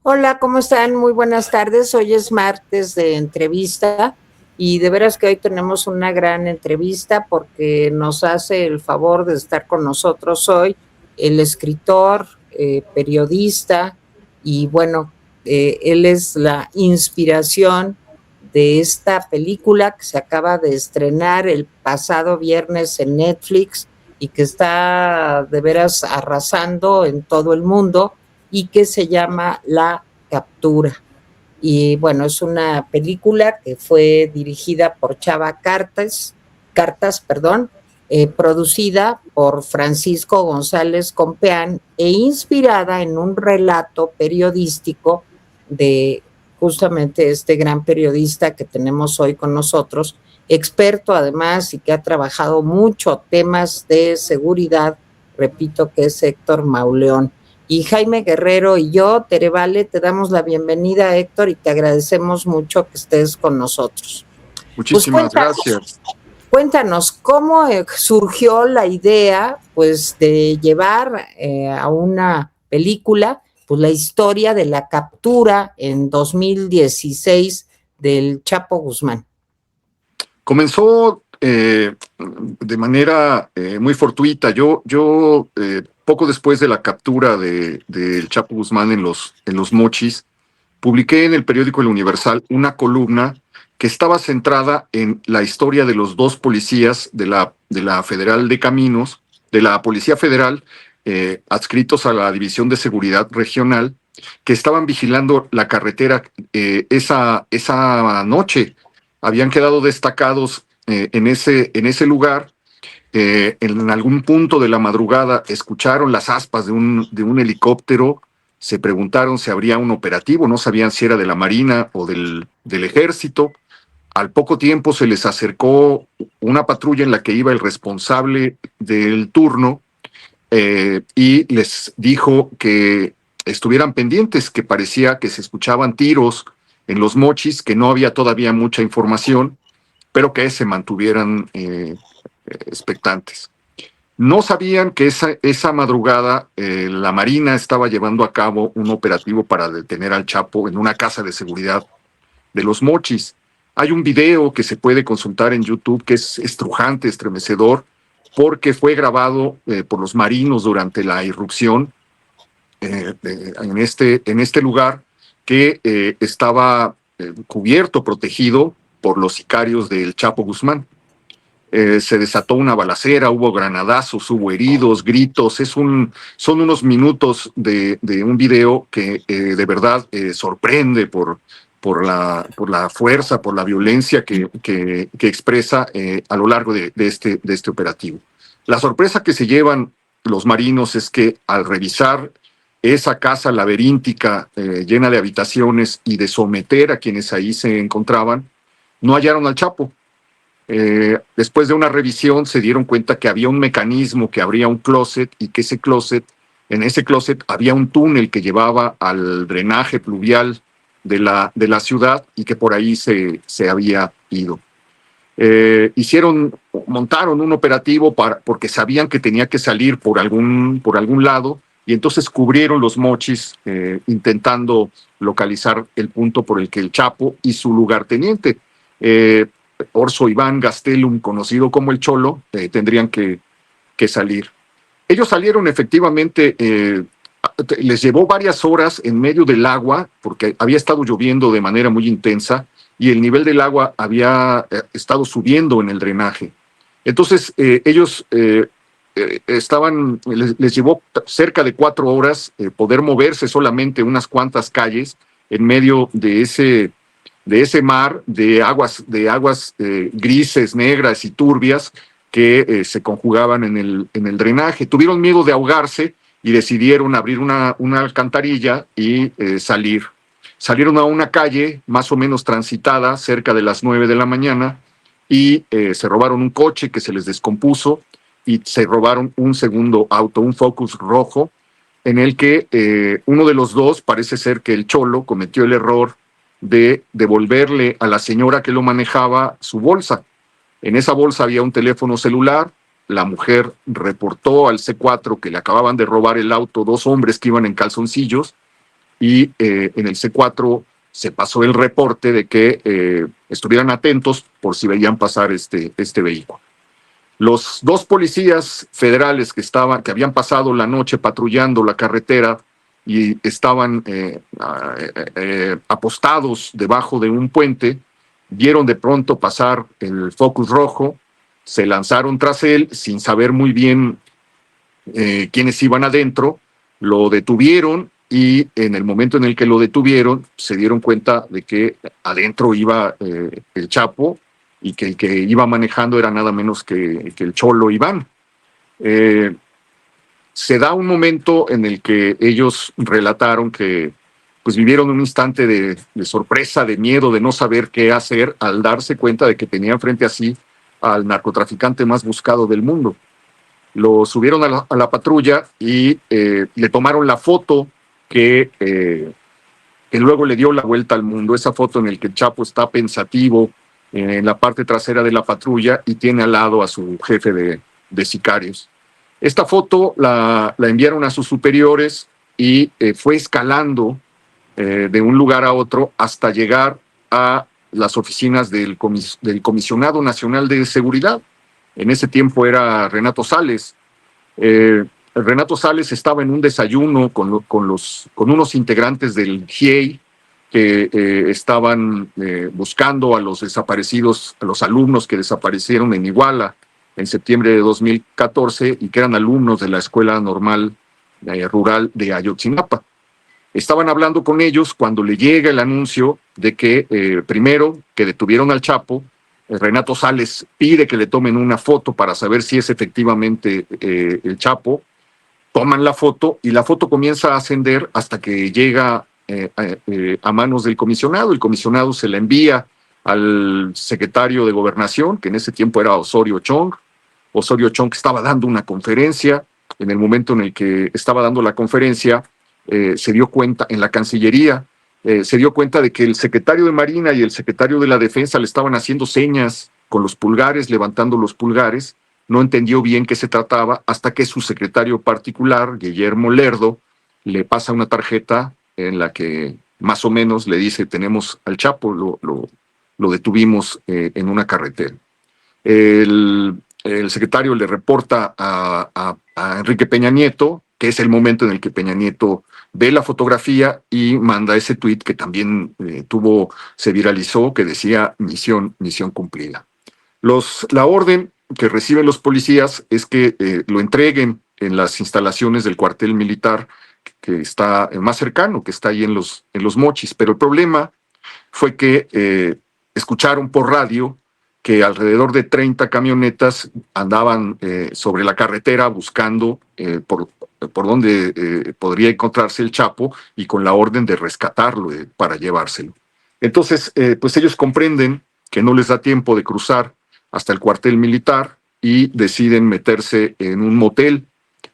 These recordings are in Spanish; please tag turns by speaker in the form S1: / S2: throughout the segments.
S1: Hola, ¿cómo están? Muy buenas tardes. Hoy es martes de entrevista y de veras que hoy tenemos una gran entrevista porque nos hace el favor de estar con nosotros hoy el escritor, periodista y bueno, él es la inspiración de esta película que se acaba de estrenar el pasado viernes en Netflix y que está de veras arrasando en todo el mundo y que se llama La Captura. Y bueno, es una película que fue dirigida por Chava Cartas, perdón, producida por Francisco González Compeán e inspirada en un relato periodístico de justamente este gran periodista que tenemos hoy con nosotros, experto además y que ha trabajado mucho temas de seguridad, repito que es Héctor Mauleón. Y Jaime Guerrero y yo, Tere Vale, te damos la bienvenida, Héctor, y te agradecemos mucho que estés con nosotros. Pues
S2: Muchísimas gracias.
S1: Cuéntanos cómo surgió la idea, pues, de llevar a una película, pues, la historia de la captura en 2016 del Chapo Guzmán.
S2: Comenzó de manera muy fortuita. Yo poco después de la captura del Chapo Guzmán en los Mochis, publiqué en el periódico El Universal una columna que estaba centrada en la historia de los dos policías de la Federal de Caminos, de la Policía Federal, adscritos a la División de Seguridad Regional, que estaban vigilando la carretera esa noche. Habían quedado destacados en ese lugar. En algún punto de la madrugada escucharon las aspas de un helicóptero, se preguntaron si habría un operativo, no sabían si era de la Marina o del Ejército. Al poco tiempo se les acercó una patrulla en la que iba el responsable del turno y les dijo que estuvieran pendientes, que parecía que se escuchaban tiros en los Mochis, que no había todavía mucha información, pero que se mantuvieran expectantes. No sabían que esa madrugada la Marina estaba llevando a cabo un operativo para detener al Chapo en una casa de seguridad de los Mochis. Hay un video que se puede consultar en YouTube que es estrujante, estremecedor, porque fue grabado por los marinos durante la irrupción en este lugar que estaba cubierto, protegido por los sicarios del Chapo Guzmán. Se desató una balacera, hubo granadazos, hubo heridos, gritos. Son unos minutos de un video que de verdad sorprende por la fuerza, por la violencia que expresa a lo largo de este operativo. La sorpresa que se llevan los marinos es que al revisar esa casa laberíntica llena de habitaciones y de someter a quienes ahí se encontraban, no hallaron al Chapo. Después de una revisión se dieron cuenta que había un mecanismo, que abría un closet y que en ese closet había un túnel que llevaba al drenaje pluvial de la ciudad y que por ahí se había ido. Montaron un operativo porque sabían que tenía que salir por algún lado y entonces cubrieron los Mochis intentando localizar el punto por el que el Chapo y su lugarteniente, Orso Iván Gastelum, conocido como el Cholo, tendrían que salir. Ellos salieron efectivamente, les llevó varias horas en medio del agua, porque había estado lloviendo de manera muy intensa y el nivel del agua había estado subiendo en el drenaje. Entonces ellos les llevó cerca de 4 horas poder moverse solamente unas cuantas calles en medio de ese mar de aguas grises, negras y turbias que se conjugaban en el drenaje. Tuvieron miedo de ahogarse y decidieron abrir una alcantarilla y salir. Salieron a una calle más o menos transitada cerca de las 9 de la mañana y se robaron un coche que se les descompuso y se robaron un segundo auto, un Focus rojo, en el que uno de los dos, parece ser que el Cholo, cometió el error de devolverle a la señora que lo manejaba su bolsa. En esa bolsa había un teléfono celular. La mujer reportó al C4 que le acababan de robar el auto 2 hombres que iban en calzoncillos y en el C4 se pasó el reporte de que estuvieran atentos por si veían pasar este vehículo. Los dos policías federales que habían pasado la noche patrullando la carretera y estaban apostados debajo de un puente, vieron de pronto pasar el Focus rojo, se lanzaron tras él sin saber muy bien quiénes iban adentro, lo detuvieron y en el momento en el que lo detuvieron se dieron cuenta de que adentro iba el Chapo y que el que iba manejando era nada menos que el Cholo Iván. Se da un momento en el que ellos relataron que pues vivieron un instante de sorpresa, de miedo, de no saber qué hacer al darse cuenta de que tenían frente a sí al narcotraficante más buscado del mundo. Lo subieron a la patrulla y le tomaron la foto que luego le dio la vuelta al mundo, esa foto en la que el Chapo está pensativo en la parte trasera de la patrulla y tiene al lado a su jefe de sicarios. Esta foto la enviaron a sus superiores y fue escalando de un lugar a otro hasta llegar a las oficinas del Comisionado Nacional de Seguridad. En ese tiempo era Renato Sales. Renato Sales estaba en un desayuno con unos integrantes del GIEI que estaban buscando a los desaparecidos, a los alumnos que desaparecieron en Iguala en septiembre de 2014 y que eran alumnos de la Escuela Normal Rural de Ayotzinapa. Estaban hablando con ellos cuando le llega el anuncio de que, primero, que detuvieron al Chapo. Renato Sales pide que le tomen una foto para saber si es efectivamente el Chapo. Toman la foto y la foto comienza a ascender hasta que llega a manos del comisionado. El comisionado se la envía al secretario de Gobernación, que en ese tiempo era Osorio Chong. Osorio Chong estaba dando una conferencia. En el momento en el que estaba dando la conferencia, se dio cuenta en la Cancillería, se dio cuenta de que el secretario de Marina y el secretario de la Defensa le estaban haciendo señas con los pulgares, levantando los pulgares. No entendió bien qué se trataba hasta que su secretario particular, Guillermo Lerdo, le pasa una tarjeta en la que más o menos le dice: tenemos al Chapo, lo detuvimos en una carretera. El secretario le reporta a Enrique Peña Nieto, que es el momento en el que Peña Nieto ve la fotografía y manda ese tuit que también se viralizó, que decía misión cumplida. La orden que reciben los policías es que lo entreguen en las instalaciones del cuartel militar que está más cercano, que está ahí en los Mochis. Pero el problema fue que escucharon por radio que alrededor de 30 camionetas andaban sobre la carretera buscando por dónde podría encontrarse el Chapo y con la orden de rescatarlo para llevárselo. Entonces, pues ellos comprenden que no les da tiempo de cruzar hasta el cuartel militar y deciden meterse en un motel,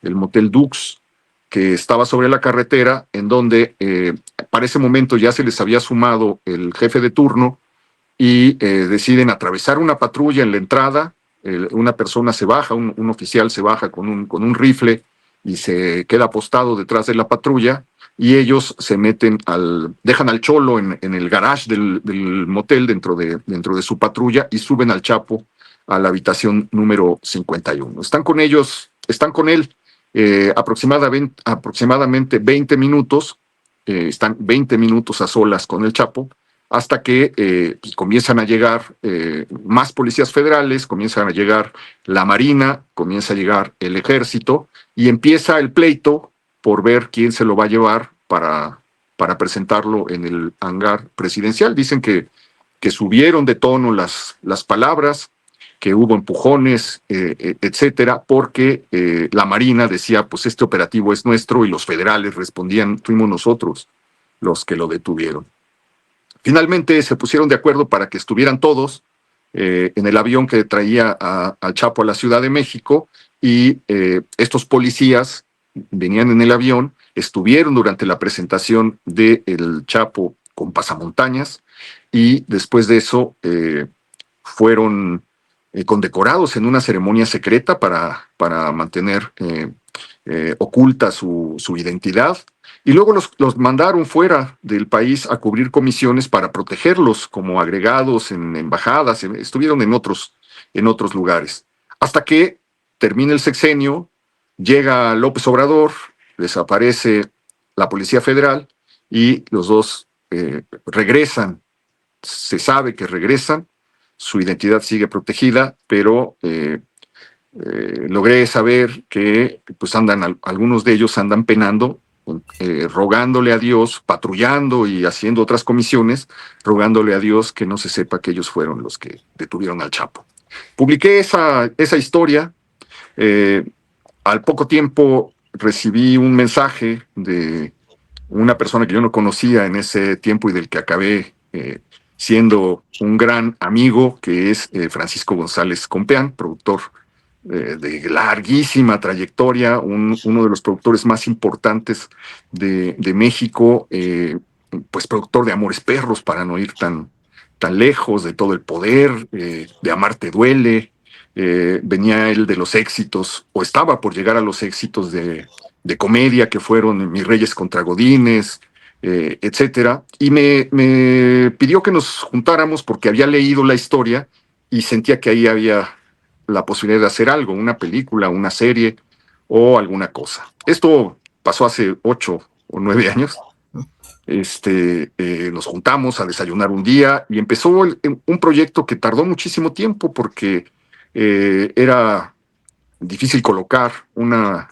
S2: el Motel Dux, que estaba sobre la carretera, en donde para ese momento ya se les había sumado el jefe de turno y deciden atravesar una patrulla en la entrada. Una persona se baja, un oficial se baja con un rifle y se queda apostado detrás de la patrulla, y ellos se meten dejan al Cholo en el garage del motel dentro de su patrulla y suben al Chapo a la habitación número 51. Están con él aproximadamente 20 minutos, están 20 minutos a solas con el Chapo, hasta que pues comienzan a llegar más policías federales, comienzan a llegar la Marina, comienza a llegar el Ejército, y empieza el pleito por ver quién se lo va a llevar para presentarlo en el hangar presidencial. Dicen que subieron de tono las palabras, que hubo empujones, etcétera, porque la Marina decía: pues este operativo es nuestro, y los federales respondían: fuimos nosotros los que lo detuvieron. Finalmente se pusieron de acuerdo para que estuvieran todos en el avión que traía al Chapo a la Ciudad de México, y estos policías venían en el avión, estuvieron durante la presentación del Chapo con pasamontañas, y después de eso fueron condecorados en una ceremonia secreta para mantener oculta su identidad. Y luego los mandaron fuera del país a cubrir comisiones para protegerlos como agregados en embajadas, estuvieron en otros lugares. Hasta que termina el sexenio, llega López Obrador, desaparece la Policía Federal y los dos regresan. Se sabe que regresan, su identidad sigue protegida, pero logré saber que pues algunos de ellos andan penando, rogándole a Dios, patrullando y haciendo otras comisiones, rogándole a Dios que no se sepa que ellos fueron los que detuvieron al Chapo. Publiqué esa historia. eh, Al poco tiempo recibí un mensaje de una persona que yo no conocía en ese tiempo y del que acabé siendo un gran amigo, que es Francisco González Compeán, productor de larguísima trayectoria, uno de los productores más importantes de México, pues productor de Amores Perros, para no ir tan lejos, de Todo el Poder, de Amarte Duele. Venía él de los éxitos, o estaba por llegar a los éxitos de comedia que fueron Mis Reyes contra Godines, etcétera. Y me pidió que nos juntáramos porque había leído la historia y sentía que ahí había la posibilidad de hacer algo, una película, una serie o alguna cosa. Esto pasó hace 8 o 9 años. Nos juntamos a desayunar un día y empezó un proyecto que tardó muchísimo tiempo porque era difícil colocar una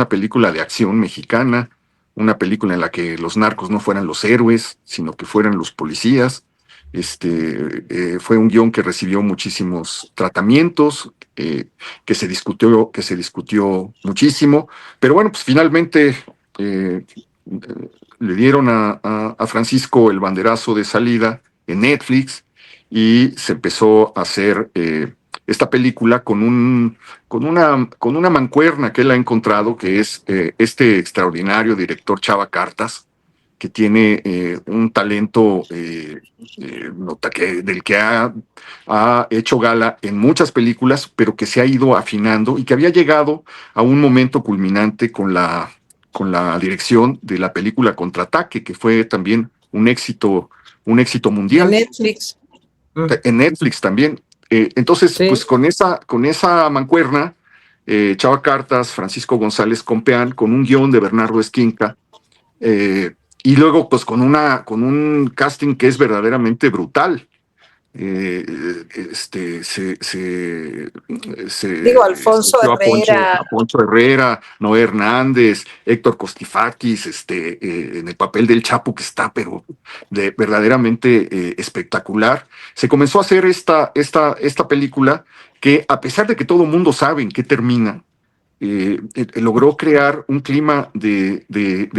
S2: película de acción mexicana, una película en la que los narcos no fueran los héroes, sino que fueran los policías. Fue un guión que recibió muchísimos tratamientos, que se discutió muchísimo, pero bueno, pues finalmente eh, le dieron a Francisco el banderazo de salida en Netflix y se empezó a hacer esta película con una mancuerna que él ha encontrado, que es este extraordinario director Chava Cartas, que tiene un talento del que ha hecho gala en muchas películas, pero que se ha ido afinando y que había llegado a un momento culminante con la dirección de la película Contraataque, que fue también un éxito
S1: En
S2: mundial.
S1: Netflix.
S2: En Netflix también. Entonces,
S1: Sí.
S2: pues con esa mancuerna, Chava Cartas, Francisco González Compeán, con un guión de Bernardo Esquinca, y luego pues con un casting que es verdaderamente brutal.
S1: Digo, Alfonso
S2: Escogió
S1: Herrera.
S2: a Poncho Herrera, Noé Hernández, Héctor Costifakis, en el papel del Chapo, que está pero verdaderamente espectacular. Se comenzó a hacer esta película que, a pesar de que todo el mundo sabe en qué termina, logró crear un clima de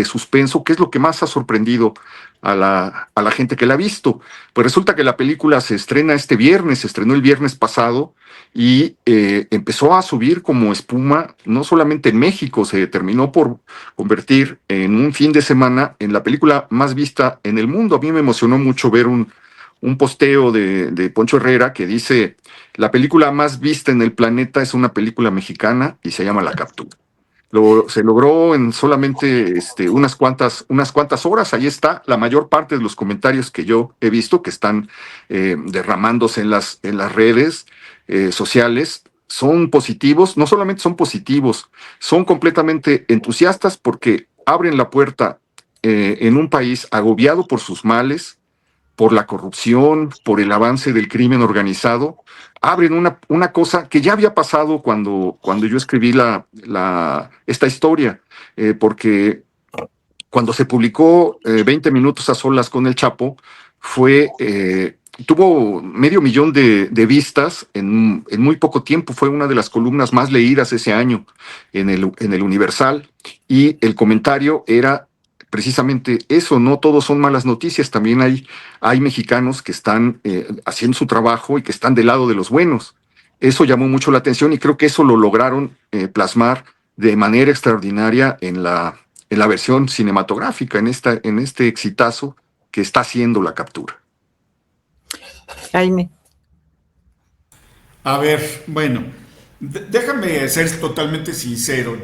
S2: suspenso, que es lo que más ha sorprendido a la gente que la ha visto. Pues resulta que la película se estrena este viernes, se estrenó el viernes pasado y empezó a subir como espuma, no solamente en México, se terminó por convertir en un fin de semana en la película más vista en el mundo. A mí me emocionó mucho ver un posteo de Poncho Herrera que dice: la película más vista en el planeta es una película mexicana y se llama La Captura. Se logró en solamente unas cuantas horas. Ahí está la mayor parte de los comentarios que yo he visto que están derramándose en las redes sociales. Son positivos, no solamente son positivos, son completamente entusiastas porque abren la puerta en un país agobiado por sus males, por la corrupción, por el avance del crimen organizado, abren una cosa que ya había pasado cuando yo escribí esta historia, porque cuando se publicó 20 minutos a solas con el Chapo, tuvo 500,000 de vistas en muy poco tiempo. Fue una de las columnas más leídas ese año en el Universal, y el comentario era precisamente eso: no todos son malas noticias, también hay mexicanos que están haciendo su trabajo y que están del lado de los buenos. Eso llamó mucho la atención y creo que eso lo lograron plasmar de manera extraordinaria en la versión cinematográfica, en este exitazo que está haciendo La Captura.
S1: Jaime.
S3: A ver, bueno, Déjame ser totalmente sincero.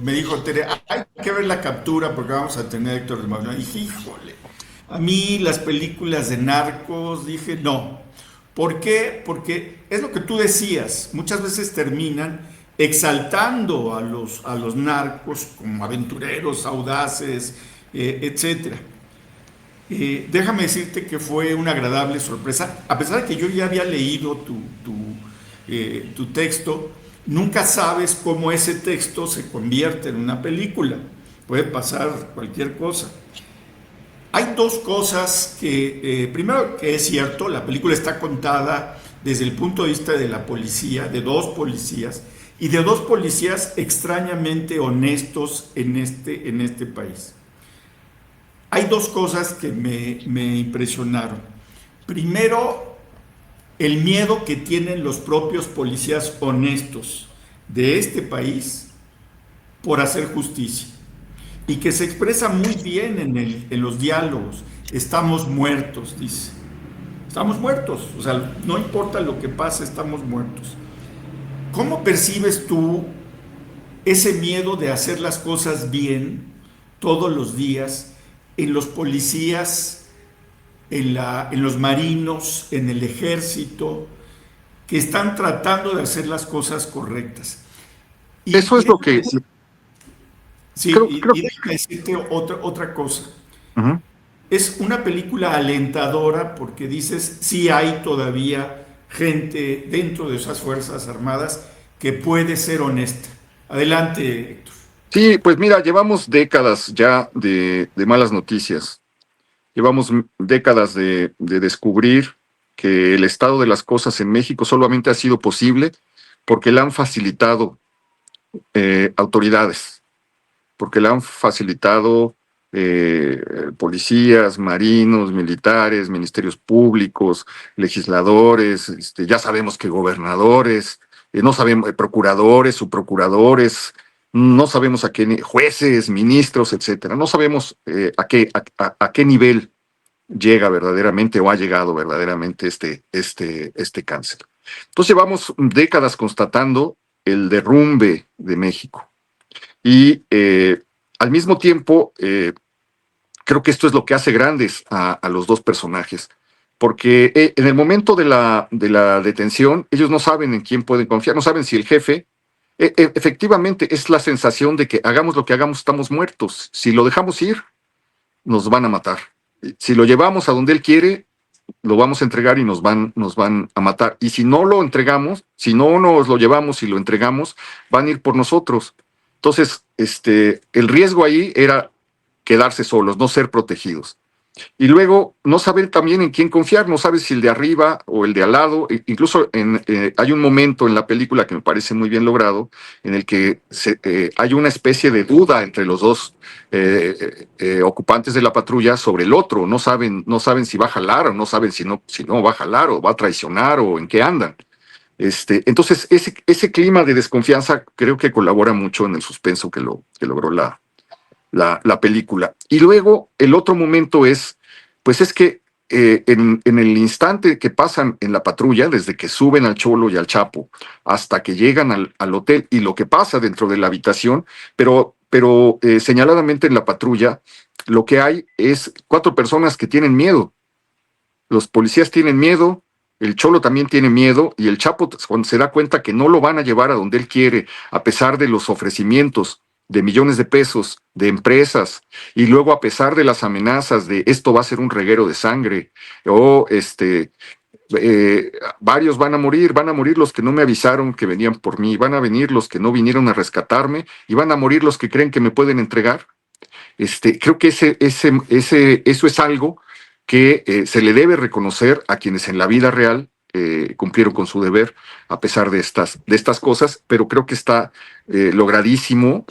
S3: Me dijo Tere, hay que ver la captura porque vamos a tener a Héctor de Mauleón. Y dije, híjole, a mí las películas de narcos, dije, no. ¿Por qué? Porque es lo que tú decías, muchas veces terminan exaltando a los narcos como aventureros, audaces, etcétera. Déjame decirte que fue una agradable sorpresa. A pesar de que yo ya había leído tu texto, nunca sabes cómo ese texto se convierte en una película. Puede pasar cualquier cosa. Hay dos cosas primero que es cierto, la película está contada desde el punto de vista de la policía, de dos policías, y de dos policías extrañamente honestos en este país. Hay dos cosas que me impresionaron. Primero, el miedo que tienen los propios policías honestos de este país por hacer justicia y que se expresa muy bien en los diálogos. Estamos muertos, dice. Estamos muertos, o sea, no importa lo que pase, estamos muertos. ¿Cómo percibes tú ese miedo de hacer las cosas bien todos los días en los policías, en los marinos, en el ejército, que están tratando de hacer las cosas correctas?
S2: Eso es lo que creo
S3: Y
S2: que
S3: déjame decirte otra cosa.
S2: ujú.
S3: Es una película alentadora porque dices, sí hay todavía gente dentro de esas Fuerzas Armadas que puede ser honesta. Adelante, Héctor.
S2: Sí, pues mira, llevamos décadas ya de malas noticias. Llevamos décadas de descubrir que el estado de las cosas en México solamente ha sido posible porque le han facilitado autoridades, porque le han facilitado policías, marinos, militares, ministerios públicos, legisladores, ya sabemos que gobernadores, no sabemos, procuradores, subprocuradores, no sabemos a qué, jueces, ministros, etcétera. No sabemos a qué nivel llega verdaderamente o ha llegado verdaderamente este cáncer. Entonces llevamos décadas constatando el derrumbe de México y al mismo tiempo creo que esto es lo que hace grandes a los dos personajes, porque en el momento de la detención ellos no saben en quién pueden confiar, no saben si el jefe, efectivamente es la sensación de que hagamos lo que hagamos estamos muertos, si lo dejamos ir nos van a matar. Si lo llevamos a donde él quiere, lo vamos a entregar y nos van a matar. Y si no lo entregamos, si no nos lo llevamos y lo entregamos, van a ir por nosotros. Entonces, el riesgo ahí era quedarse solos, no ser protegidos. Y luego no saber también en quién confiar, no sabes si el de arriba o el de al lado. Incluso hay un momento en la película que me parece muy bien logrado, en el que hay una especie de duda entre los dos ocupantes de la patrulla sobre el otro. No saben si va a jalar o no saben si no va a jalar o va a traicionar o en qué andan. Entonces, ese clima de desconfianza creo que colabora mucho en el suspenso que logró la película. Y luego el otro momento pues es que en el instante que pasan en la patrulla, desde que suben al Cholo y al Chapo, hasta que llegan al hotel y lo que pasa dentro de la habitación, pero señaladamente en la patrulla, lo que hay es 4 personas que tienen miedo. Los policías tienen miedo, el Cholo también tiene miedo y el Chapo, cuando se da cuenta que no lo van a llevar a donde él quiere, a pesar de los ofrecimientos de millones de pesos de empresas y luego a pesar de las amenazas de esto va a ser un reguero de sangre o varios van a morir los que no me avisaron que venían por mí, van a venir los que no vinieron a rescatarme y van a morir los que creen que me pueden entregar. Creo que eso es algo que se le debe reconocer a quienes en la vida real cumplieron con su deber a pesar de estas cosas, pero creo que está logradísimo.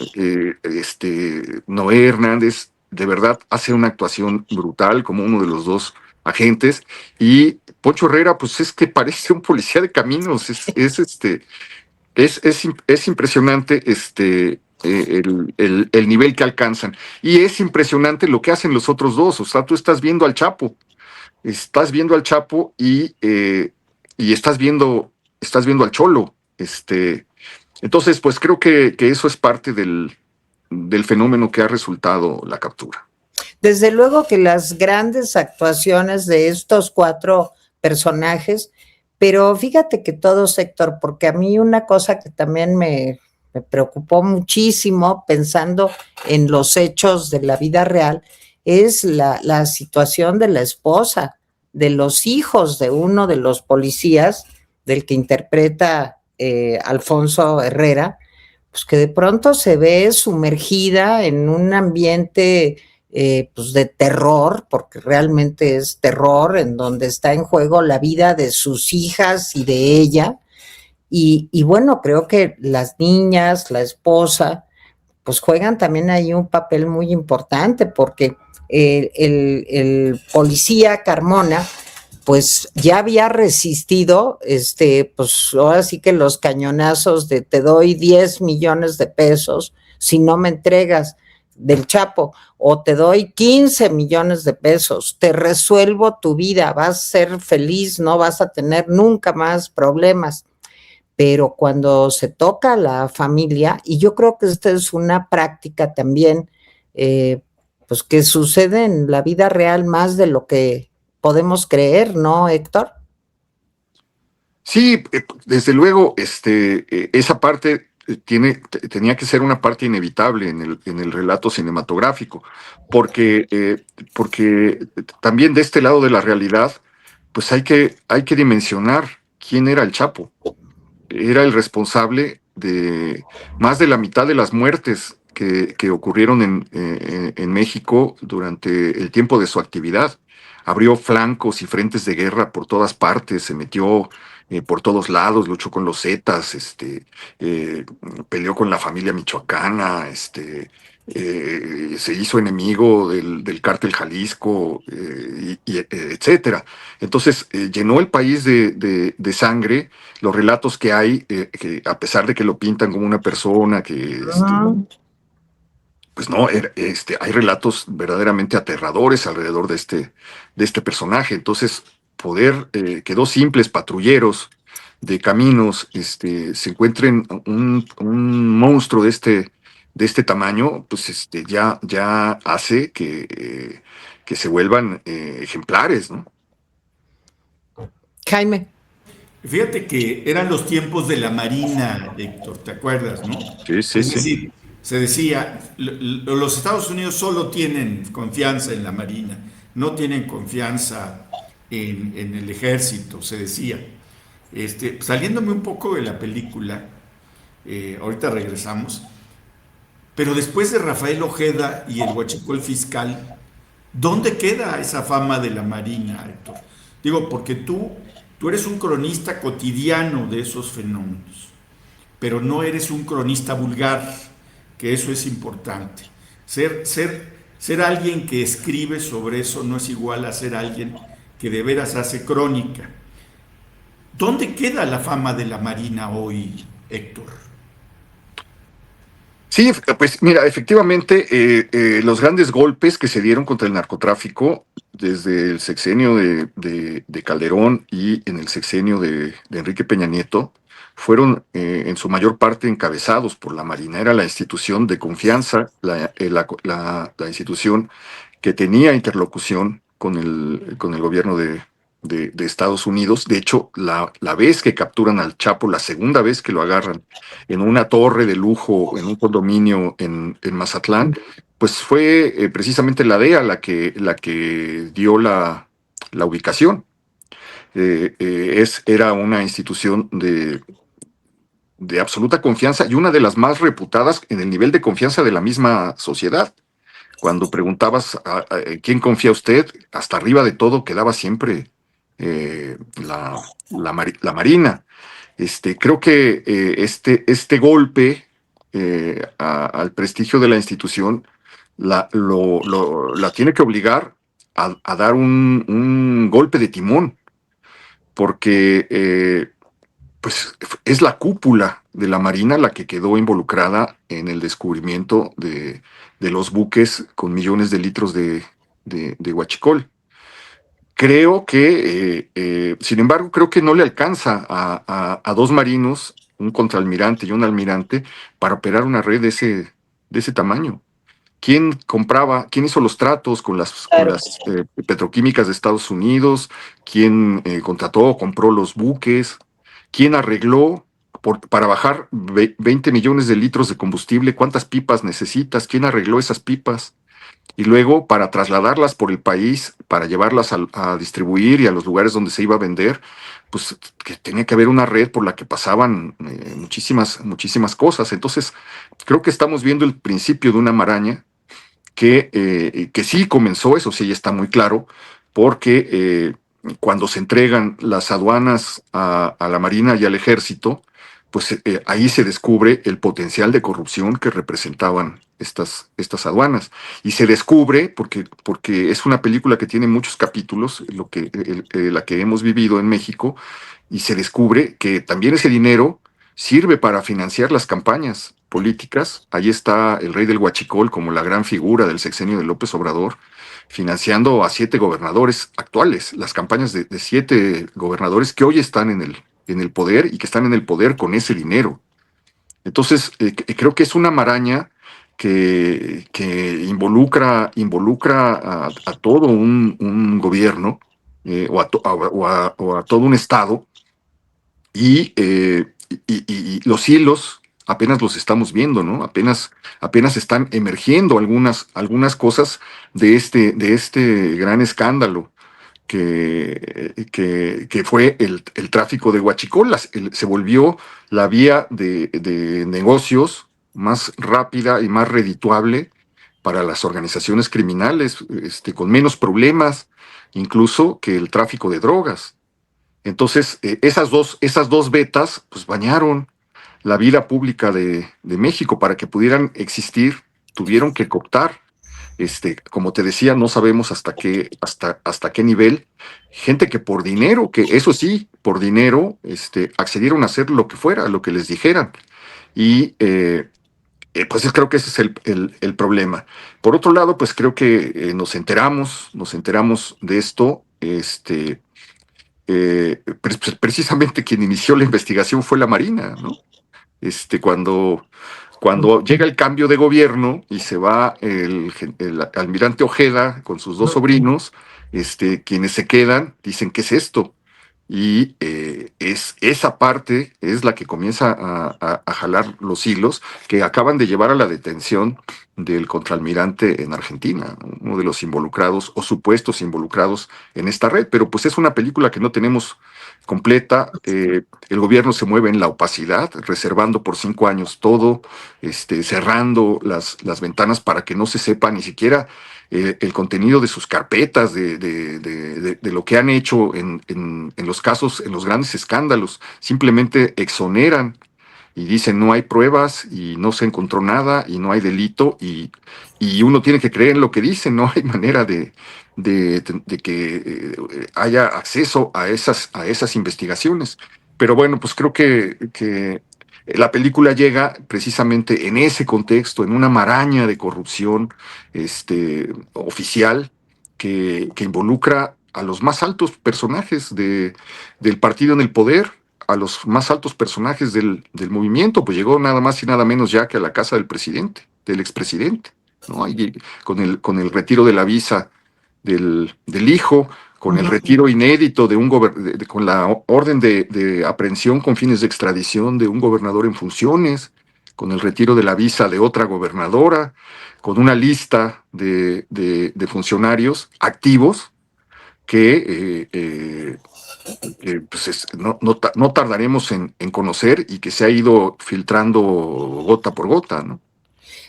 S2: Noé Hernández de verdad hace una actuación brutal como uno de los dos agentes y Poncho Herrera pues es que parece un policía de caminos, es impresionante el nivel que alcanzan. Y es impresionante lo que hacen los otros dos. O sea, tú estás viendo al Chapo y estás viendo al Cholo. Entonces, pues creo que eso es parte del fenómeno que ha resultado la captura.
S1: Desde luego que las grandes actuaciones de estos 4 personajes, pero fíjate que todos, Héctor, porque a mí una cosa que también me preocupó muchísimo pensando en los hechos de la vida real es la situación de la esposa, de los hijos de uno de los policías, del que interpreta Alfonso Herrera, pues que de pronto se ve sumergida en un ambiente pues de terror, porque realmente es terror, en donde está en juego la vida de sus hijas y de ella. Y bueno, creo que las niñas, la esposa, pues juegan también ahí un papel muy importante, porque el policía Carmona, pues ya había resistido, pues ahora sí que los cañonazos de te doy 10 millones de pesos si no me entregas del Chapo, o te doy 15 millones de pesos, te resuelvo tu vida, vas a ser feliz, no vas a tener nunca más problemas. Pero cuando se toca la familia, y yo creo que esta es una práctica también, pues que sucede en la vida real más de lo que podemos creer, ¿no, Héctor?
S2: Sí, desde luego, esa parte tenía que ser una parte inevitable en el relato cinematográfico, porque también de este lado de la realidad, pues hay que dimensionar quién era el Chapo. Era el responsable de más de la mitad de las muertes que ocurrieron en México durante el tiempo de su actividad. Abrió flancos y frentes de guerra por todas partes, se metió por todos lados, luchó con los Zetas, eh, peleó con la familia michoacana, se hizo enemigo del cártel Jalisco, etcétera. Entonces, llenó el país de sangre. Los relatos que hay, que a pesar de que lo pintan como una persona que, pues no, hay relatos verdaderamente aterradores alrededor de este personaje. Entonces, poder que 2 simples patrulleros de caminos se encuentren un monstruo de este tamaño, pues ya hace que se vuelvan ejemplares, ¿no?
S1: Jaime.
S3: Fíjate que eran los tiempos de la Marina, Héctor, ¿te acuerdas, no?
S2: Sí, sí,
S3: Es
S2: sí.
S3: decir, se decía, los Estados Unidos solo tienen confianza en la Marina, no tienen confianza en el ejército, se decía. Saliéndome un poco de la película, ahorita regresamos, pero después de Rafael Ojeda y el Huachicol Fiscal, ¿dónde queda esa fama de la Marina, Héctor? Digo, porque tú eres un cronista cotidiano de esos fenómenos, pero no eres un cronista vulgar, que eso es importante. Ser alguien que escribe sobre eso no es igual a ser alguien que de veras hace crónica. ¿Dónde queda la fama de la Marina hoy, Héctor?
S2: Sí, pues mira, efectivamente, los grandes golpes que se dieron contra el narcotráfico desde el sexenio de Calderón y en el sexenio de Enrique Peña Nieto fueron en su mayor parte encabezados por la Marina. Era la institución de confianza, la institución que tenía interlocución con el gobierno de Estados Unidos. De hecho, la vez que capturan al Chapo, la segunda vez que lo agarran en una torre de lujo, en un condominio en Mazatlán, pues fue precisamente la DEA la que dio la ubicación. Era una institución de absoluta confianza y una de las más reputadas en el nivel de confianza de la misma sociedad. Cuando preguntabas a quién confía usted, hasta arriba de todo quedaba siempre la Marina. Creo que este golpe al prestigio de la institución la tiene que obligar a dar un golpe de timón, porque pues es la cúpula de la Marina la que quedó involucrada en el descubrimiento de los buques con millones de litros de huachicol. Creo que, sin embargo, creo que no le alcanza a 2 marinos un contraalmirante y un almirante para operar una red de ese tamaño. ¿Quién compraba, quién hizo los tratos con
S1: Claro.
S2: las petroquímicas de Estados Unidos? ¿Quién contrató o compró los buques? ¿Quién arregló para bajar 20 millones de litros de combustible? ¿Cuántas pipas necesitas? ¿Quién arregló esas pipas? Y luego para trasladarlas por el país, para llevarlas a distribuir y a los lugares donde se iba a vender, pues que tenía que haber una red por la que pasaban muchísimas cosas. Entonces, creo que estamos viendo el principio de una maraña que sí comenzó, eso sí ya está muy claro, porque cuando se entregan las aduanas a la Marina y al Ejército, pues ahí se descubre el potencial de corrupción que representaban estas aduanas. Y se descubre, porque es una película que tiene muchos capítulos, la que hemos vivido en México, y se descubre que también ese dinero sirve para financiar las campañas políticas. Ahí está el rey del Huachicol como la gran figura del sexenio de López Obrador, financiando a 7 gobernadores actuales, las campañas de 7 gobernadores que hoy están en el poder y que están en el poder con ese dinero. Entonces, creo que es una maraña que involucra a todo un gobierno o a todo un estado y los hilos apenas los estamos viendo, ¿no? Apenas están emergiendo algunas cosas de este gran escándalo que fue el tráfico de huachicolas. Se volvió la vía de negocios más rápida y más redituable para las organizaciones criminales, con menos problemas incluso que el tráfico de drogas. Entonces, esas dos vetas pues bañaron la vida pública de México. Para que pudieran existir, tuvieron que cooptar, como te decía, no sabemos hasta qué nivel, gente que por dinero, que eso sí, por dinero, accedieron a hacer lo que fuera, lo que les dijeran. Y pues creo que ese es el problema. Por otro lado, pues creo que nos enteramos de esto, precisamente quien inició la investigación fue la Marina, ¿no? Cuando llega el cambio de gobierno y se va el almirante Ojeda con sus 2 sobrinos, quienes se quedan dicen, ¿qué es esto? Y esa parte es la que comienza a jalar los hilos que acaban de llevar a la detención del contraalmirante en Argentina, uno de los involucrados o supuestos involucrados en esta red. Pero pues es una película que no tenemos completa. El gobierno se mueve en la opacidad, reservando por 5 años todo, cerrando las ventanas para que no se sepa ni siquiera el contenido de sus carpetas, de lo que han hecho en los casos, en los grandes escándalos. Simplemente exoneran y dicen no hay pruebas y no se encontró nada y no hay delito y uno tiene que creer en lo que dicen. No hay manera de que haya acceso a esas investigaciones. Pero bueno, pues creo que la película llega precisamente en ese contexto, en una maraña de corrupción oficial que involucra a los más altos personajes del partido en el poder, a los más altos personajes del movimiento. Pues llegó nada más y nada menos ya que a la casa del presidente, del expresidente, ¿no? Y con el retiro de la visa del hijo, con el retiro inédito con la orden de aprehensión con fines de extradición de un gobernador en funciones, con el retiro de la visa de otra gobernadora, con una lista de funcionarios activos que pues no tardaremos en conocer y que se ha ido filtrando gota por gota, ¿no?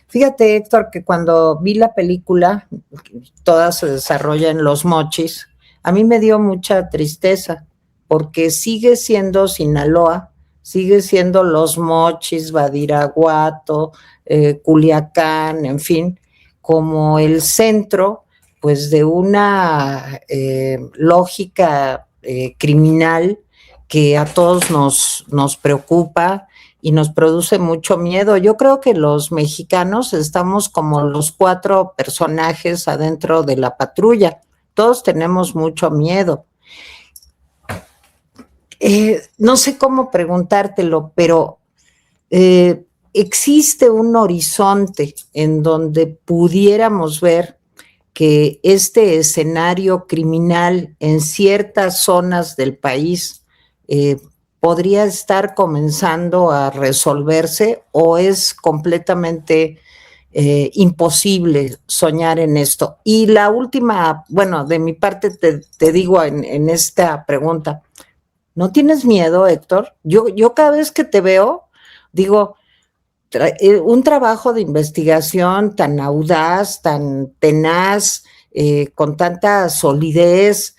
S1: Fíjate, Héctor, que cuando vi la película, toda se desarrolla en Los Mochis, a mí me dio mucha tristeza, porque sigue siendo Sinaloa, sigue siendo Los Mochis, Badiraguato, Culiacán, en fin, como el centro, pues, de una lógica criminal que a todos nos preocupa y nos produce mucho miedo. Yo creo que los mexicanos estamos como los 4 personajes adentro de la patrulla. Todos tenemos mucho miedo. No sé cómo preguntártelo, pero existe un horizonte en donde pudiéramos ver que este escenario criminal en ciertas zonas del país podría estar comenzando a resolverse, o es completamente imposible soñar en esto? Y la última, bueno, de mi parte te digo en esta pregunta, ¿no tienes miedo, Héctor? Yo cada vez que te veo, digo, un trabajo de investigación tan audaz, tan tenaz, con tanta solidez,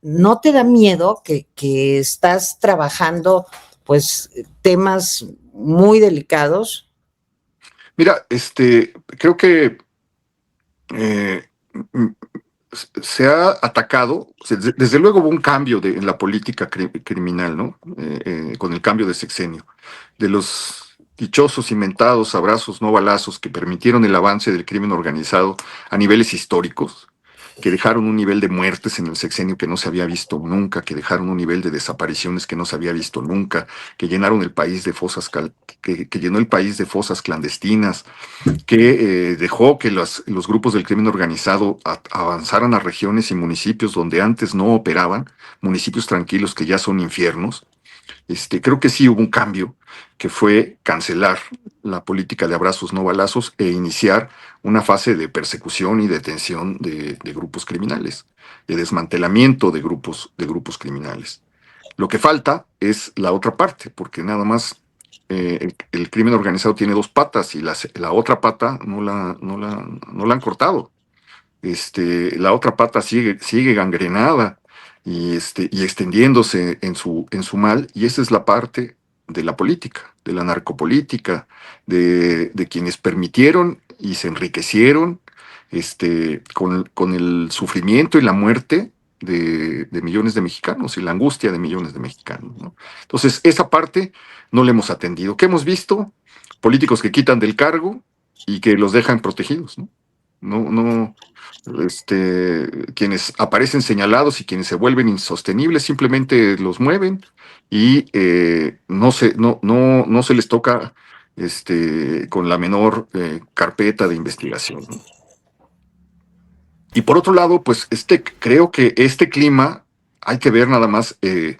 S1: ¿no te da miedo que estás trabajando pues temas muy delicados?
S2: Mira, creo que eh, se ha atacado, desde luego hubo un cambio en la política criminal, ¿no? Con el cambio de sexenio, de los dichosos inventados abrazos no balazos que permitieron el avance del crimen organizado a niveles históricos, que dejaron un nivel de muertes en el sexenio que no se había visto nunca, que dejaron un nivel de desapariciones que no se había visto nunca, que llenaron el país de fosas, que llenó el país de fosas clandestinas, que dejó que los grupos del crimen organizado avanzaran a regiones y municipios donde antes no operaban, municipios tranquilos que ya son infiernos. Creo que sí hubo un cambio, que fue cancelar la política de abrazos no balazos e iniciar una fase de persecución y detención de grupos criminales, de desmantelamiento de grupos criminales. Lo que falta es la otra parte, porque nada más el crimen organizado tiene dos patas y la otra pata no la han cortado. La otra pata sigue gangrenada y extendiéndose en su mal, y esa es la parte de la política, de la narcopolítica, de quienes permitieron y se enriquecieron con el sufrimiento y la muerte de millones de mexicanos y la angustia de millones de mexicanos, ¿no? Entonces, esa parte no la hemos atendido. ¿Qué hemos visto? Políticos que quitan del cargo y que los dejan protegidos, ¿no? No, no, quienes aparecen señalados y quienes se vuelven insostenibles simplemente los mueven y no se les toca con la menor carpeta de investigación, ¿no? Y por otro lado, pues creo que este clima hay que ver nada más el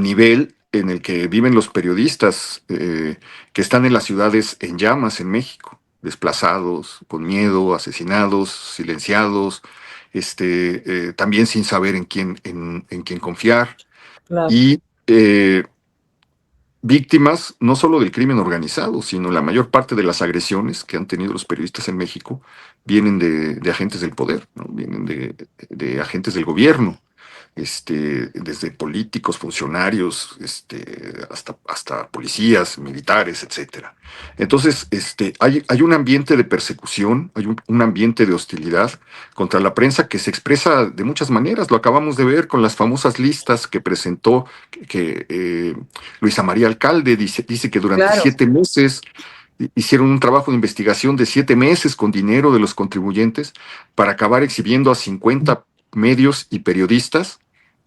S2: nivel en el que viven los periodistas que están en las ciudades en llamas en México, desplazados, con miedo, asesinados, silenciados, también sin saber en quién confiar.
S1: Claro.
S2: Y víctimas no solo del crimen organizado, sino la mayor parte de las agresiones que han tenido los periodistas en México vienen de agentes del poder, ¿no? Vienen de agentes del gobierno, desde políticos, funcionarios, hasta policías, militares, etcétera. Entonces, hay un ambiente de persecución, hay un ambiente de hostilidad contra la prensa que se expresa de muchas maneras. Lo acabamos de ver con las famosas listas que presentó Luisa María Alcalde. Dice que durante
S1: Claro.
S2: 7 meses hicieron un trabajo de investigación de 7 meses con dinero de los contribuyentes para acabar exhibiendo a 50 medios y periodistas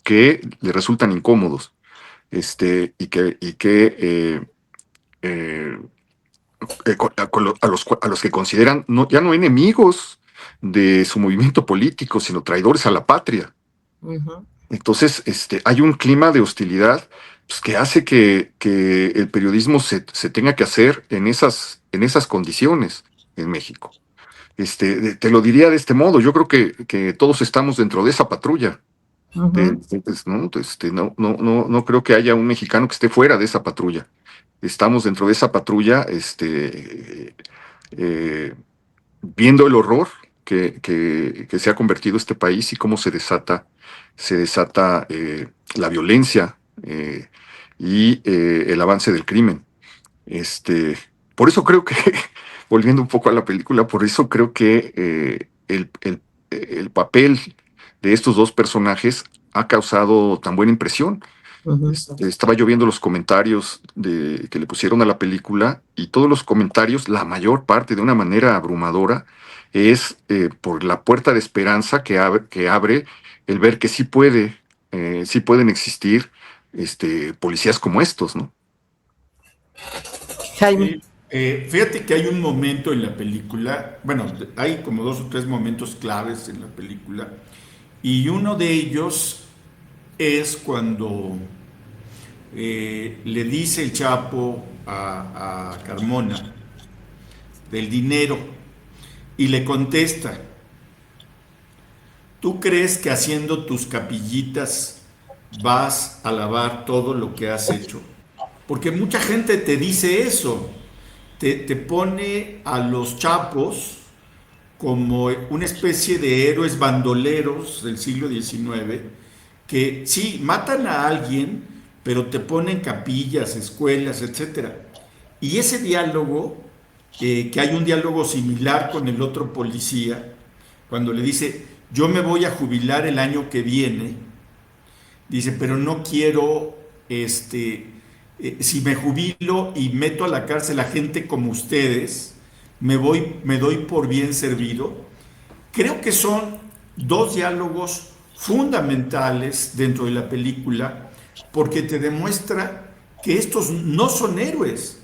S2: que le resultan incómodos, y que a los que consideran ya no enemigos de su movimiento político, sino traidores a la patria.
S1: Uh-huh.
S2: Entonces, hay un clima de hostilidad, pues, que hace que el periodismo se tenga que hacer en esas condiciones en México. Te lo diría de este modo: yo creo que todos estamos dentro de esa patrulla.
S1: Uh-huh.
S2: No creo que haya un mexicano que esté fuera de esa patrulla. Estamos dentro de esa patrulla, eh, viendo el horror que se ha convertido este país y cómo se desata la violencia y el avance del crimen. Por eso creo que, volviendo un poco a la película, por eso creo que el papel de estos dos personajes ha causado tan buena impresión.
S1: Uh-huh.
S2: Estaba yo viendo los comentarios que le pusieron a la película, y todos los comentarios, la mayor parte, de una manera abrumadora, es por la puerta de esperanza que abre el ver que sí pueden existir policías como estos, ¿no?
S1: Jaime.
S3: Fíjate que hay un momento en la película, bueno, hay como 2 o 3 momentos claves en la película, y uno de ellos es cuando le dice el Chapo a Carmona del dinero y le contesta, ¿tú crees que haciendo tus capillitas vas a lavar todo lo que has hecho? Porque mucha gente te dice eso, te pone a los chapos como una especie de héroes bandoleros del siglo XIX, que sí, matan a alguien, pero te ponen capillas, escuelas, etcétera. Y ese diálogo, que hay un diálogo similar con el otro policía, cuando le dice, yo me voy a jubilar el año que viene, dice, pero no quiero, si me jubilo y meto a la cárcel a gente como ustedes, me doy por bien servido. Creo que son 2 diálogos fundamentales dentro de la película porque te demuestra que estos no son héroes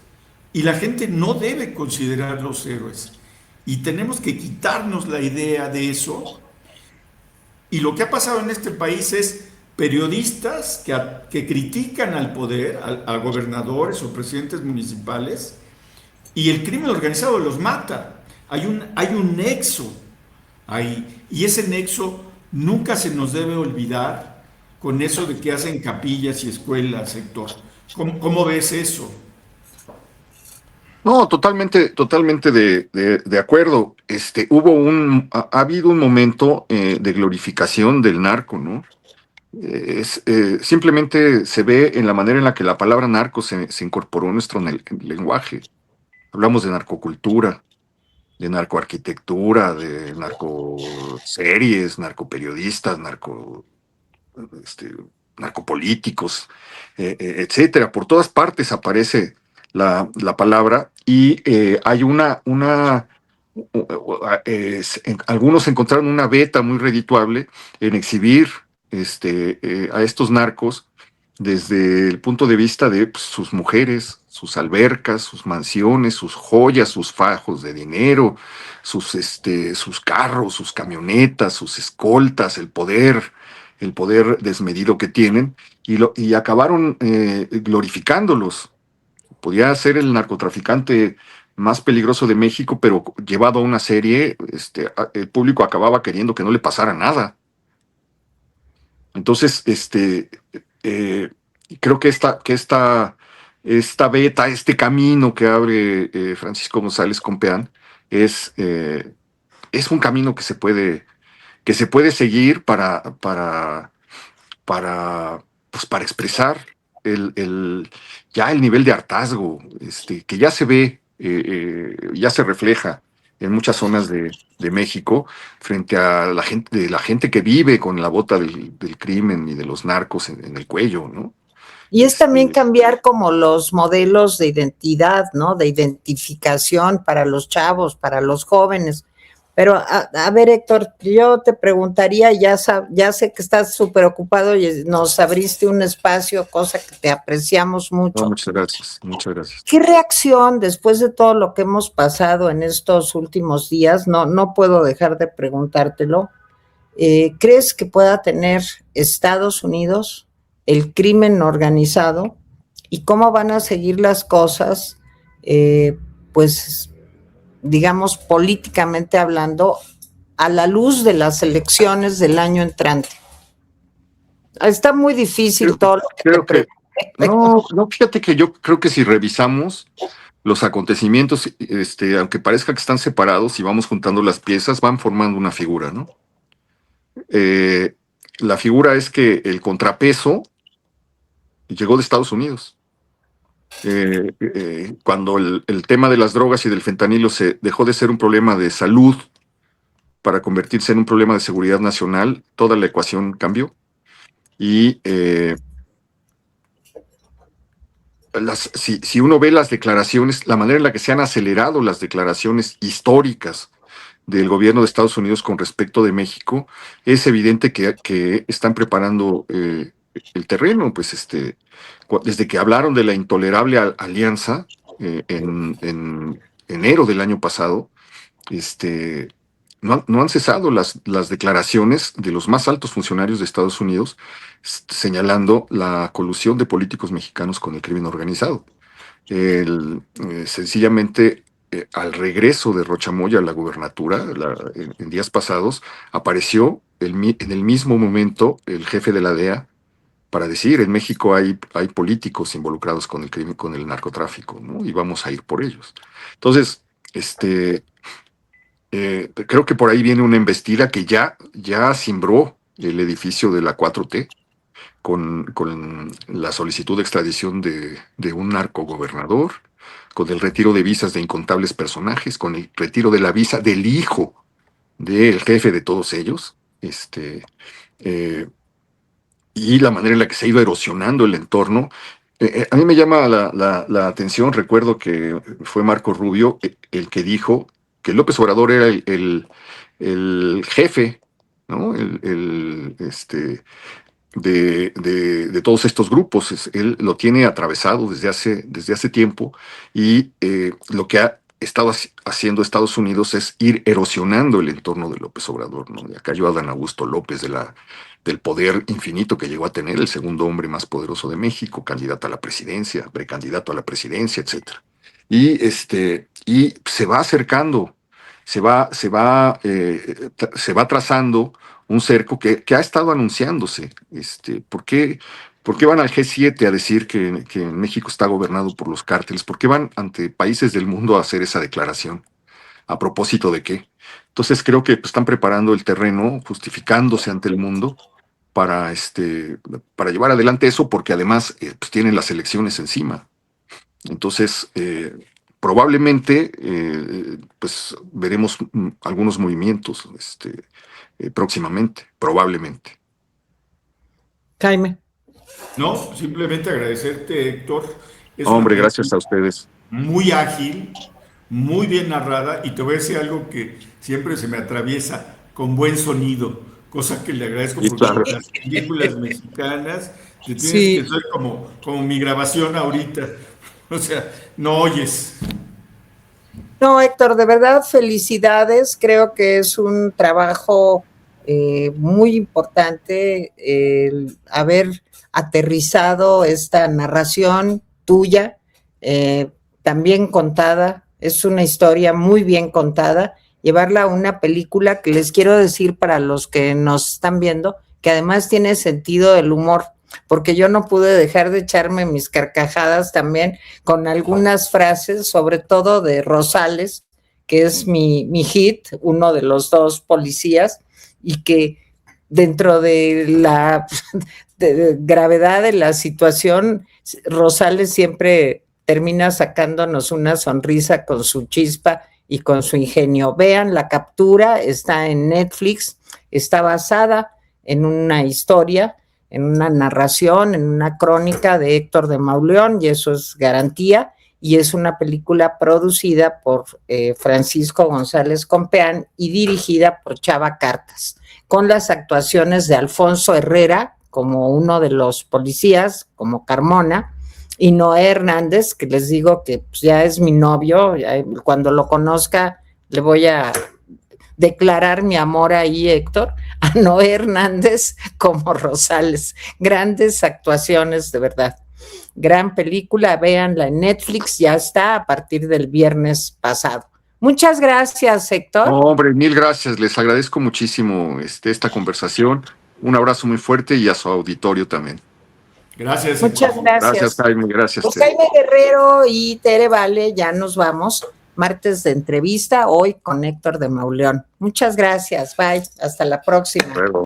S3: y la gente no debe considerarlos héroes. Y tenemos que quitarnos la idea de eso. Y lo que ha pasado en este país es periodistas que critican al poder, a gobernadores o presidentes municipales, y el crimen organizado los mata. Hay un nexo ahí, y ese nexo nunca se nos debe olvidar con eso de que hacen capillas y escuelas, Héctor. ¿Cómo ves eso?
S2: No, totalmente de acuerdo. Ha habido un momento de glorificación del narco, ¿no? Simplemente se ve en la manera en la que la palabra narco se incorporó en nuestro lenguaje. Hablamos de narcocultura, de narcoarquitectura, de narcoseries, narcoperiodistas, este, narcopolíticos, etcétera. Por todas partes aparece la palabra y hay algunos encontraron una beta muy redituable en exhibir a estos narcos desde el punto de vista de pues, sus mujeres, sus albercas, sus mansiones, sus joyas, sus fajos de dinero, sus carros, sus camionetas, sus escoltas, el poder desmedido que tienen, y acabaron glorificándolos. Podía ser el narcotraficante más peligroso de México, pero llevado a una serie, el público acababa queriendo que no le pasara nada. Entonces, eh, creo que esta beta, este camino que abre Francisco González Compeán, es un camino que se puede seguir para expresar ya el nivel de hartazgo, que ya se ve, ya se refleja en muchas zonas de México frente a la gente que vive con la bota del crimen y de los narcos en el cuello, ¿no?
S1: Y es también cambiar como los modelos de identidad, ¿no? De identificación para los chavos, para los jóvenes. Pero a ver, Héctor, yo te preguntaría, ya sé que estás súper ocupado y nos abriste un espacio, cosa que te apreciamos mucho.
S2: No, muchas gracias, muchas gracias.
S1: ¿Qué reacción después de todo lo que hemos pasado en estos últimos días? No puedo dejar de preguntártelo. ¿Crees que pueda tener Estados Unidos el crimen organizado y cómo van a seguir las cosas, pues, digamos, políticamente hablando, a la luz de las elecciones del año entrante? Está muy difícil todo lo que te pregunté.
S2: No, fíjate que yo creo que si revisamos los acontecimientos, aunque parezca que están separados y vamos juntando las piezas, van formando una figura, ¿no? La figura es que el contrapeso llegó de Estados Unidos. Cuando el tema de las drogas y del fentanilo se dejó de ser un problema de salud para convertirse en un problema de seguridad nacional, toda la ecuación cambió. Y si uno ve las declaraciones, la manera en la que se han acelerado las declaraciones históricas del gobierno de Estados Unidos con respecto de México, es evidente que están preparando el terreno, pues desde que hablaron de la intolerable alianza en enero del año pasado, no han cesado las declaraciones de los más altos funcionarios de Estados Unidos señalando la colusión de políticos mexicanos con el crimen organizado. Sencillamente, al regreso de Rochamoya a la gubernatura, en días pasados, apareció en el mismo momento el jefe de la DEA para decir, en México hay políticos involucrados con el crimen, con el narcotráfico, ¿no? Y vamos a ir por ellos. Entonces, creo que por ahí viene una embestida que ya cimbró el edificio de la 4T con la solicitud de extradición de un narcogobernador, con el retiro de visas de incontables personajes, con el retiro de la visa del hijo del jefe de todos ellos, y la manera en la que se ha ido erosionando el entorno. A mí me llama la atención, recuerdo que fue Marco Rubio el que dijo que López Obrador era el jefe, ¿no? De todos estos grupos. Él lo tiene atravesado desde hace tiempo, y lo que ha estado haciendo Estados Unidos es ir erosionando el entorno de López Obrador, ¿no? Y acá yo a Adán Augusto López del poder infinito que llegó a tener, el segundo hombre más poderoso de México, candidato a la presidencia, precandidato a la presidencia, etcétera. Y se va acercando, se va trazando un cerco que ha estado anunciándose. ¿Por qué van al G7 a decir que México está gobernado por los cárteles? ¿Por qué van ante países del mundo a hacer esa declaración? ¿A propósito de qué? Entonces creo que están preparando el terreno, justificándose ante el mundo para llevar adelante eso, porque además pues tienen las elecciones encima. Entonces, probablemente pues veremos algunos movimientos próximamente, probablemente.
S1: Jaime.
S3: No, simplemente agradecerte, Héctor. Es una
S2: Hombre, gracias
S3: película
S2: a ustedes.
S3: muy ágil, muy bien narrada, y te voy a decir algo que siempre se me atraviesa: con buen sonido, cosa que le agradezco,
S2: Y
S3: porque
S2: claro,
S3: las películas mexicanas te tienes que
S1: Sí.
S3: ser como mi grabación ahorita, o sea, no oyes.
S1: No, Héctor, de verdad, felicidades. Creo que es un trabajo muy importante el haber aterrizado esta narración tuya, también contada. Es una historia muy bien contada. Llevarla a una película que les quiero decir para los que nos están viendo, que además tiene sentido del humor, porque yo no pude dejar de echarme mis carcajadas también con algunas frases, sobre todo de Rosales, que es mi hit, uno de los dos policías, y que dentro de la gravedad de la situación, Rosales siempre termina sacándonos una sonrisa con su chispa y con su ingenio. Vean La Captura, está en Netflix, está basada en una historia, en una narración, en una crónica de Héctor de Mauleón, y eso es garantía, y es una película producida por Francisco González Compeán y dirigida por Chava Cartas, con las actuaciones de Alfonso Herrera como uno de los policías, como Carmona, y Noé Hernández, que les digo que pues, ya es mi novio, cuando lo conozca le voy a declarar mi amor ahí, Héctor, a Noé Hernández como Rosales. Grandes actuaciones, de verdad. Gran película, véanla en Netflix, ya está a partir del viernes pasado. Muchas gracias, Héctor.
S2: Hombre, mil gracias, les agradezco muchísimo esta conversación. Un abrazo muy fuerte, y a su auditorio también.
S3: Gracias,
S1: Muchas
S3: Héctor.
S1: gracias.
S2: Gracias, Jaime, gracias.
S1: Pues Jaime Guerrero y Tere Vale, ya nos vamos. Martes de entrevista, hoy con Héctor de Mauleón. Muchas gracias, bye, hasta la próxima.
S2: Luego.